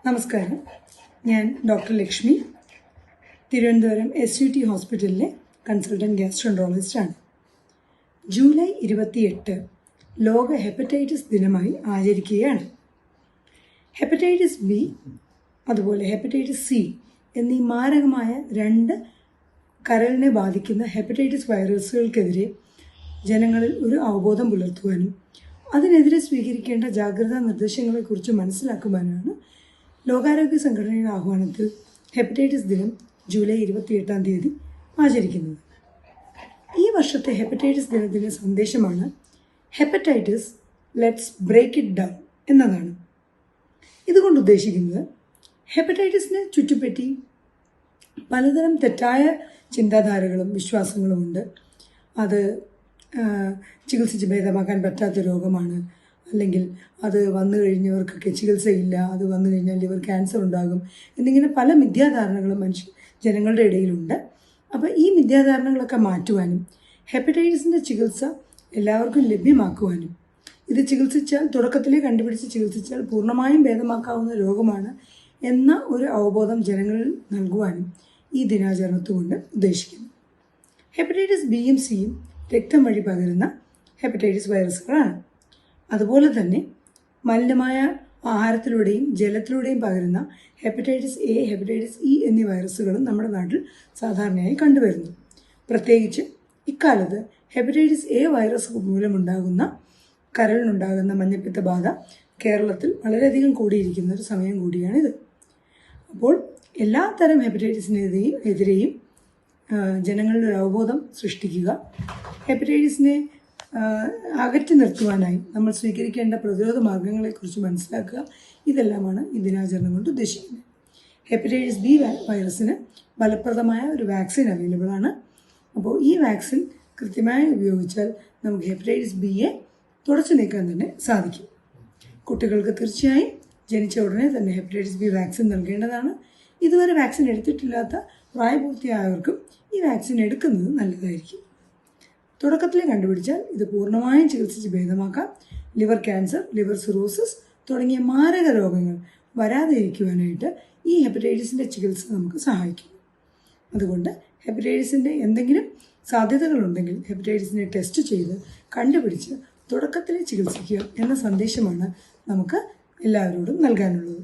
നമസ്കാരം. ഞാൻ doctor Lakshmi, Thiruvananthapuram SUT ഹോസ്പിറ്റലിലെ കൺസൾട്ടൻറ്റ് ഗ്യാസ്ട്രോൻട്രോളജിസ്റ്റാണ്. ജൂലൈ 28 ലോക ഹെപ്പറ്റൈറ്റിസ് ദിനമായി ആചരിക്കുകയാണ്. ഹെപ്പറ്റൈറ്റിസ് ബി അതുപോലെ ഹെപ്പറ്റൈറ്റിസ് സി എന്നീ മാരകമായ 2 കരളിനെ ബാധിക്കുന്ന ഹെപ്പറ്റൈറ്റിസ് വൈറസുകൾക്കെതിരെ ജനങ്ങളിൽ ഒരു അവബോധം പുലർത്തുവാനും അതിനെതിരെ സ്വീകരിക്കേണ്ട ജാഗ്രതാ നിർദ്ദേശങ്ങളെക്കുറിച്ച് മനസ്സിലാക്കുവാനാണ് ലോകാരോഗ്യ സംഘടനയുടെ ആഹ്വാനത്തിൽ ഹെപ്പറ്റൈറ്റിസ് ദിനം ജൂലൈ 28 ആചരിക്കുന്നത്. ഈ വർഷത്തെ ഹെപ്പറ്റൈറ്റിസ് ദിനത്തിൻ്റെ സന്ദേശമാണ് hepatitis let's break it down എന്നതാണ്. ഇതുകൊണ്ട് ഉദ്ദേശിക്കുന്നത് ഹെപ്പറ്റൈറ്റിസിനെ ചുറ്റിപ്പറ്റി പലതരം തെറ്റായ ചിന്താധാരകളും വിശ്വാസങ്ങളും ഉണ്ട്. അത് ചികിത്സിച്ച് ഭേദമാക്കാൻ പറ്റാത്ത രോഗമാണ്, അല്ലെങ്കിൽ അത് വന്നു കഴിഞ്ഞവർക്കൊക്കെ ചികിത്സയില്ല, അത് വന്നു കഴിഞ്ഞാൽ ലിവർ ക്യാൻസർ ഉണ്ടാകും എന്നിങ്ങനെ പല മിഥ്യാധാരണകളും ജനങ്ങളുടെ ഇടയിലുണ്ട്. അപ്പോൾ ഈ മിഥ്യാധാരണകളൊക്കെ മാറ്റുവാനും ഹെപ്പറ്റൈറ്റിസിൻ്റെ ചികിത്സ എല്ലാവർക്കും ലഭ്യമാക്കുവാനും ഇത് തുടക്കത്തിലേ കണ്ടുപിടിച്ച് ചികിത്സിച്ചാൽ പൂർണ്ണമായും ഭേദമാക്കാവുന്ന രോഗമാണ് എന്ന ഒരു അവബോധം ജനങ്ങളിൽ നൽകുവാനും ഈ ദിനാചരണത്തുകൊണ്ട് ഉദ്ദേശിക്കുന്നു. ഹെപ്പറ്റൈറ്റിസ് ബിയും സിയും രക്തം വഴി പകരുന്ന ഹെപ്പറ്റൈറ്റിസ് വൈറസുകളാണ്. അതുപോലെ തന്നെ മലിനമായ ആഹാരത്തിലൂടെയും ജലത്തിലൂടെയും പകരുന്ന ഹെപ്പറ്റൈറ്റിസ് എ, ഹെപ്പറ്റൈറ്റിസ് ഇ എന്നീ വൈറസുകളും നമ്മുടെ നാട്ടിൽ സാധാരണയായി കണ്ടുവരുന്നു. പ്രത്യേകിച്ച് ഇക്കാലത്ത് ഹെപ്പറ്റൈറ്റിസ് എ വൈറസ് മൂലമുണ്ടാകുന്ന കരളിനുണ്ടാകുന്ന മഞ്ഞപ്പിത്ത ബാധ കേരളത്തിൽ വളരെയധികം കൂടിയിരിക്കുന്ന ഒരു സമയം കൂടിയാണിത്. അപ്പോൾ എല്ലാ തരം ഹെപ്പറ്റൈറ്റിസിനെതിരെയും ജനങ്ങളുടെ ഒരു അവബോധം സൃഷ്ടിക്കുക, ഹെപ്പറ്റൈറ്റിസിനെ അകറ്റി നിർത്തുവാനായി നമ്മൾ സ്വീകരിക്കേണ്ട പ്രതിരോധ മാർഗങ്ങളെക്കുറിച്ച് മനസ്സിലാക്കുക, ഇതെല്ലാമാണ് ഈ ദിനാചരണം കൊണ്ട് ഉദ്ദേശിക്കുന്നത്. ഹെപ്പറ്റൈറ്റിസ് ബി വൈറസിന് ഫലപ്രദമായ ഒരു വാക്സിൻ അവൈലബിൾ ആണ്. അപ്പോൾ ഈ വാക്സിൻ കൃത്യമായി ഉപയോഗിച്ചാൽ നമുക്ക് ഹെപ്പറ്റൈറ്റിസ് ബിയെ തുടച്ചു നീക്കാൻ തന്നെ സാധിക്കും. കുട്ടികൾക്ക് തീർച്ചയായും ജനിച്ച ഉടനെ തന്നെ ഹെപ്പറ്റൈറ്റിസ് ബി വാക്സിൻ നൽകേണ്ടതാണ്. ഇതുവരെ വാക്സിൻ എടുത്തിട്ടില്ലാത്ത പ്രായപൂർത്തിയായവർക്കും ഈ വാക്സിൻ എടുക്കുന്നത് നല്ലതായിരിക്കും. തുടക്കത്തിൽ കണ്ടുപിടിച്ചാൽ ഇത് പൂർണ്ണമായും ചികിത്സിച്ച് ഭേദമാക്കാം. ലിവർ ക്യാൻസർ, ലിവർ സിറോസിസ് തുടങ്ങിയ മാരക രോഗങ്ങൾ വരാതെ ഇരിക്കുവാനായിട്ട് ഈ ഹെപ്പറ്റൈറ്റിസിൻ്റെ ചികിത്സ നമുക്ക് സഹായിക്കും. അതുകൊണ്ട് ഹെപ്പറ്റൈറ്റിസിൻ്റെ എന്തെങ്കിലും സാധ്യതകളുണ്ടെങ്കിൽ ഹെപ്പറ്റൈറ്റിസിനെ ടെസ്റ്റ് ചെയ്ത് കണ്ടുപിടിച്ച് തുടക്കത്തിൽ ചികിത്സിക്കുക എന്ന സന്ദേശമാണ് നമുക്ക് എല്ലാവരോടും നൽകാനുള്ളത്.